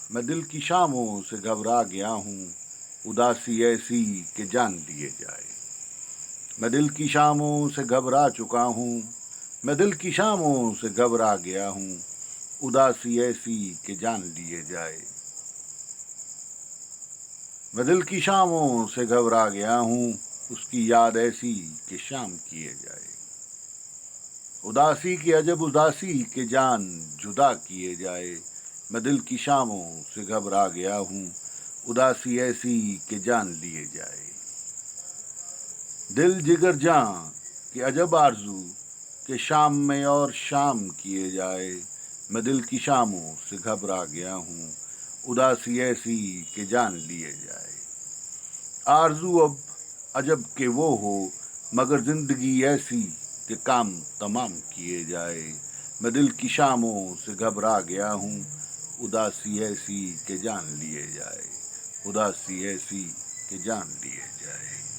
میں دل کی شاموں سے گھبرا گیا ہوں، اداسی ایسی کہ جان لیے جائے۔ میں دل کی شاموں سے گھبرا چکا ہوں، میں دل کی شاموں سے گھبرا گیا ہوں، اداسی ایسی کہ جان لیے جائے۔ میں دل کی شاموں سے گھبرا گیا ہوں، اس کی یاد ایسی کہ شام کیے جائے۔ اداسی کی عجب اداسی کہ جان جدا کیے جائے۔ میں دل کی شاموں سے گھبرا گیا ہوں، اداسی ایسی کہ جان لیے جائے۔ دل جگر جاں کہ عجب آرزو کہ شام میں اور شام کیے جائے۔ میں دل کی شاموں سے گھبرا گیا ہوں، اداسی ایسی کہ جان لیے جائے۔ آرزو اب عجب کہ وہ ہو، مگر زندگی ایسی کہ کام تمام کیے جائے۔ میں دل کی شاموں سے گھبرا گیا ہوں، اداسی ایسی کہ جان لیے جائے۔ اداسی ایسی کہ جان لیے جائے۔